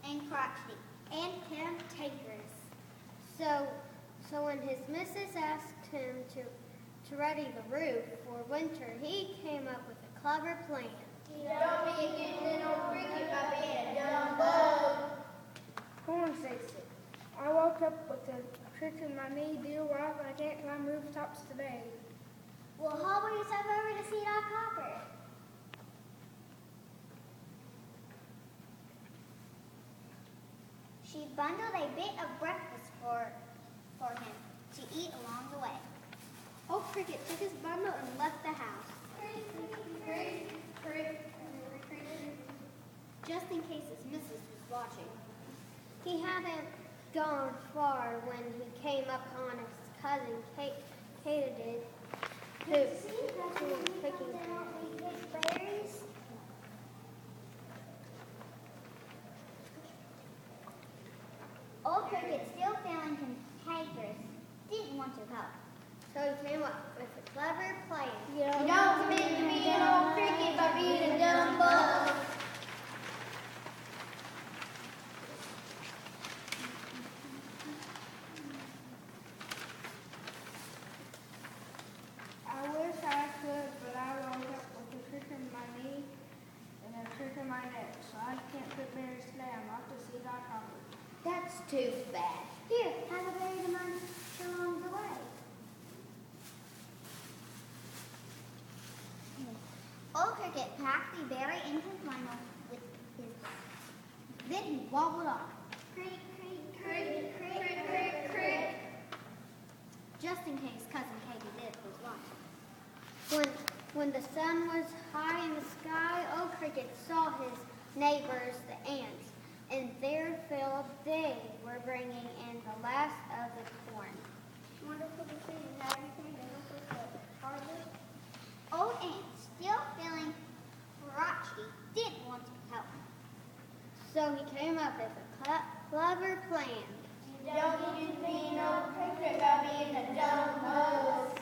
and crotchety and cantankerous. So when his missus asked him to ready the roof for winter, he came up with a clever plan. You don't be getting no cricket by being a dumb bug. Come on, Stacy. I woke up with a crick in my knee. Dear wife, I can't climb rooftops today. Well, hobble yourself over to see Doc Hopper. She bundled a bit of breakfast for him to eat along the way. Old Cricket took his bundle and left the house, Just in case his missus was watching. He hadn't gone far when he came upon his cousin Katydid, who was picking berries. Old Cricket, still feeling cantankerous, didn't want to help. So he came up with a clever plan. You don't commit to being an old cricket by being a dumb bug. I wish I could, but I woke up with a crick in my knee and a crick in my neck, so I can't put berries today. I'm off to see Doc Hopper. That's too bad. Here, have a berry to munch along the way. Old Cricket packed the berry into his bundle with his. Then he wobbled off. Creak, creak, creak, creak, creak, creak. Just in case Cousin Katydid was watching. When the sun was high in the sky, Old Cricket saw his neighbors, the ants, in their field. They were bringing in the last of the corn. Wonderful to see you have anything to help with the harvest. Old Ant, still feeling crotchety, didn't want to help. So he came up with a clever plan. You don't need to be no cricket by being a dumb bug.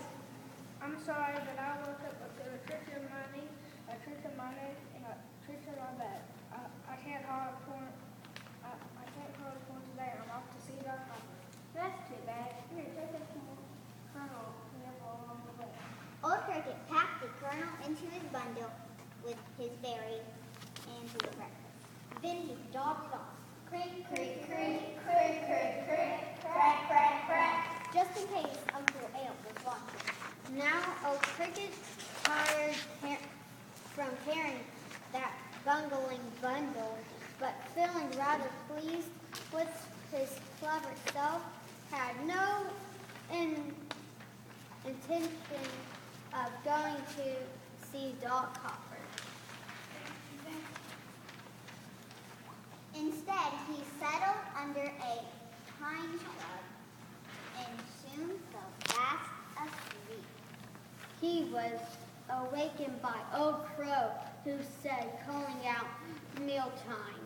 I'm sorry, but I woke up with a crick in my knee, a crick in my neck, and a crick in my back. I can't haul corn. I can't haul corn today. I'm off to see Doc Hopper. That's too bad. Here, take a kernel along the way. Old Cricket packed the kernel into his bundle with his berries and his breakfast. Then he dodged off. Creak, creak, creak, creak, creak, creak, crack, crack, crack. Just in case Uncle Ant was watching. Now Old Cricket, tired from carrying that bungling bundle, but feeling rather pleased with his clever self, had no intention of going to see Doc Hopper. Instead, he settled under a pine shrub and soon fell fast asleep. He was awakened by Old Crow, who said, calling out mealtime.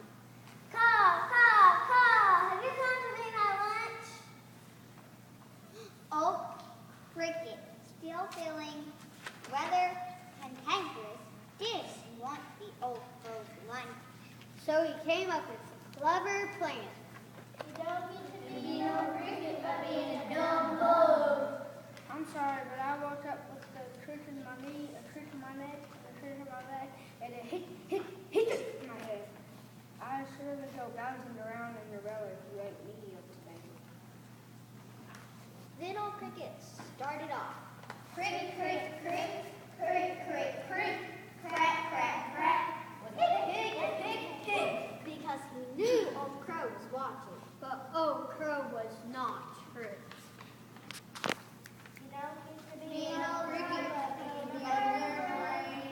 Caw, caw, caw! Have you come to be my lunch? Old Cricket, still feeling rather cantankerous, didn't want the old crow's lunch. So he came up with a clever plan. You don't get to be no cricket by being a dumb bug. I'm sorry, but I woke up with a crick in my knee, a crick in my neck, a crick in my back, and a hit in my head. I surely go bouncing around in your belly if you ate me up today. Then Old Cricket started off. Crick, crick, crick, crick, crick, crick, crack, crack, crack. Hick, hick, hick, hick. Because he knew Old Crow was watching. But Old Crow was not hurt. You don't get to be an old cricket by being a brain.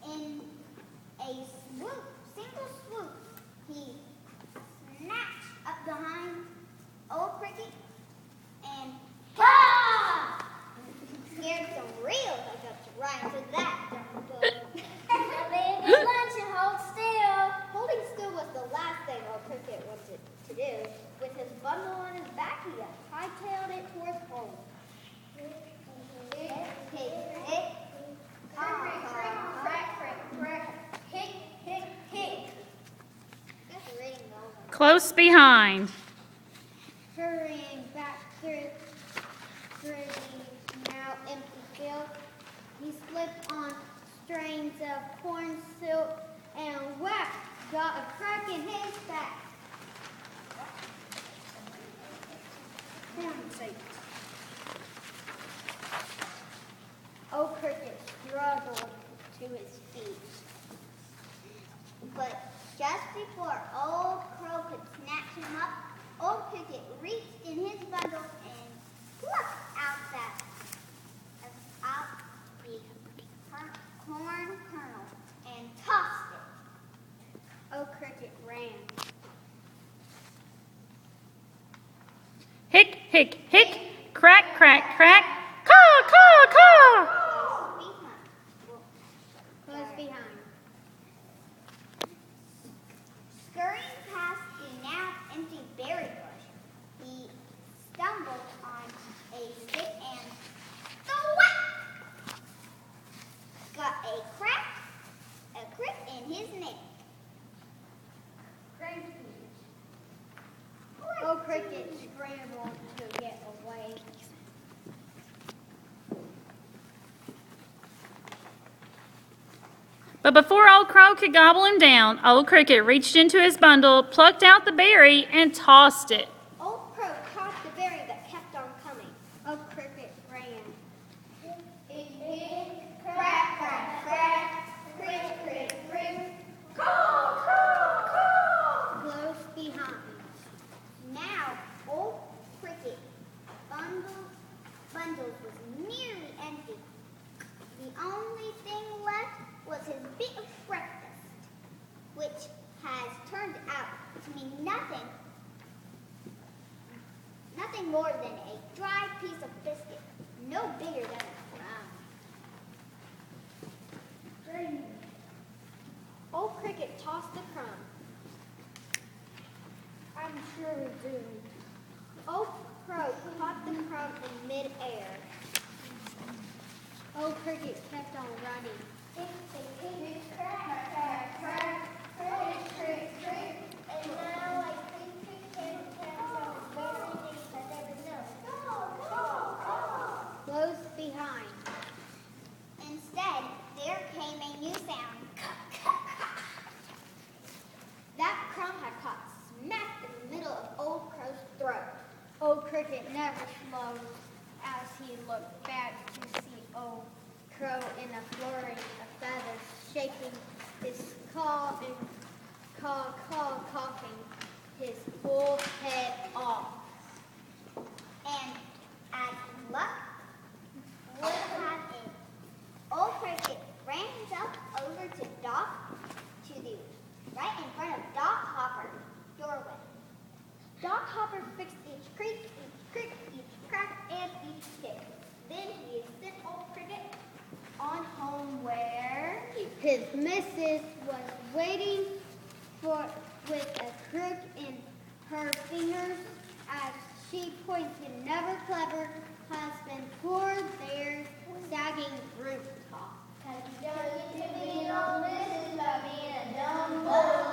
In a swoop, single swoop, he snatched up behind Old Cricket and ha! Scared some real hiccups right into that dumb bug. Baby, lunch and hold still. Holding still was the last thing Old Cricket wanted to do. With his bundle on his back, he hightailed it towards home. Hick, hick, hick. Crack, crack, crack, crack, crack. Close behind. Hurrying back through the now empty field, he slipped on strands of corn silk and whack, got a crack in his back. Corn sake. Old Cricket struggled to his feet. But just before Old Crow could snatch him up, Old Cricket reached in his bundle and plucked out the corn kernel and tossed it. Old Cricket ran. Hick, hick, hick. Crack, crack, crack. Caw, caw, caw. Close behind. Scurrying past the now empty berry bush, he stumbled on a stick and thwack! Got a crick in his neck. Old Cricket scrambled to get away. But before Old Crow could gobble him down, Old Cricket reached into his bundle, plucked out the berry, and tossed it. Old Crow caught the berry but kept on coming. Old Cricket ran. Crack, crack, crack, crick, crick, crick. Close behind. Now, Old Cricket bundles was nearly empty. The only thing left was his bit of breakfast, which has turned out to mean nothing more than a dry piece of biscuit, no bigger than a crumb. Old Cricket tossed the crumb. I'm surely doomed. Old Crow caught the crumb in midair. Old Cricket kept on running. Close behind. Instead, there came a new sound. That crumb had caught smack in the middle of Old Crow's throat. Old Cricket never slowed as he looked back to see Old Crow in a flurry of feathers, shaking his caw and caw, coughing his full head off. And as luck would have it, Old Cricket ran himself over to right in front of Doc Hopper's doorway. Doc Hopper fixed each creak, each crick, each crack, and each tick. Then he sent Old Cricket on home where His missus was waiting with a crook in her fingers as she pointed never clever husband toward their sagging rooftop. Cause you don't get to be an old missus by being a dumb boy.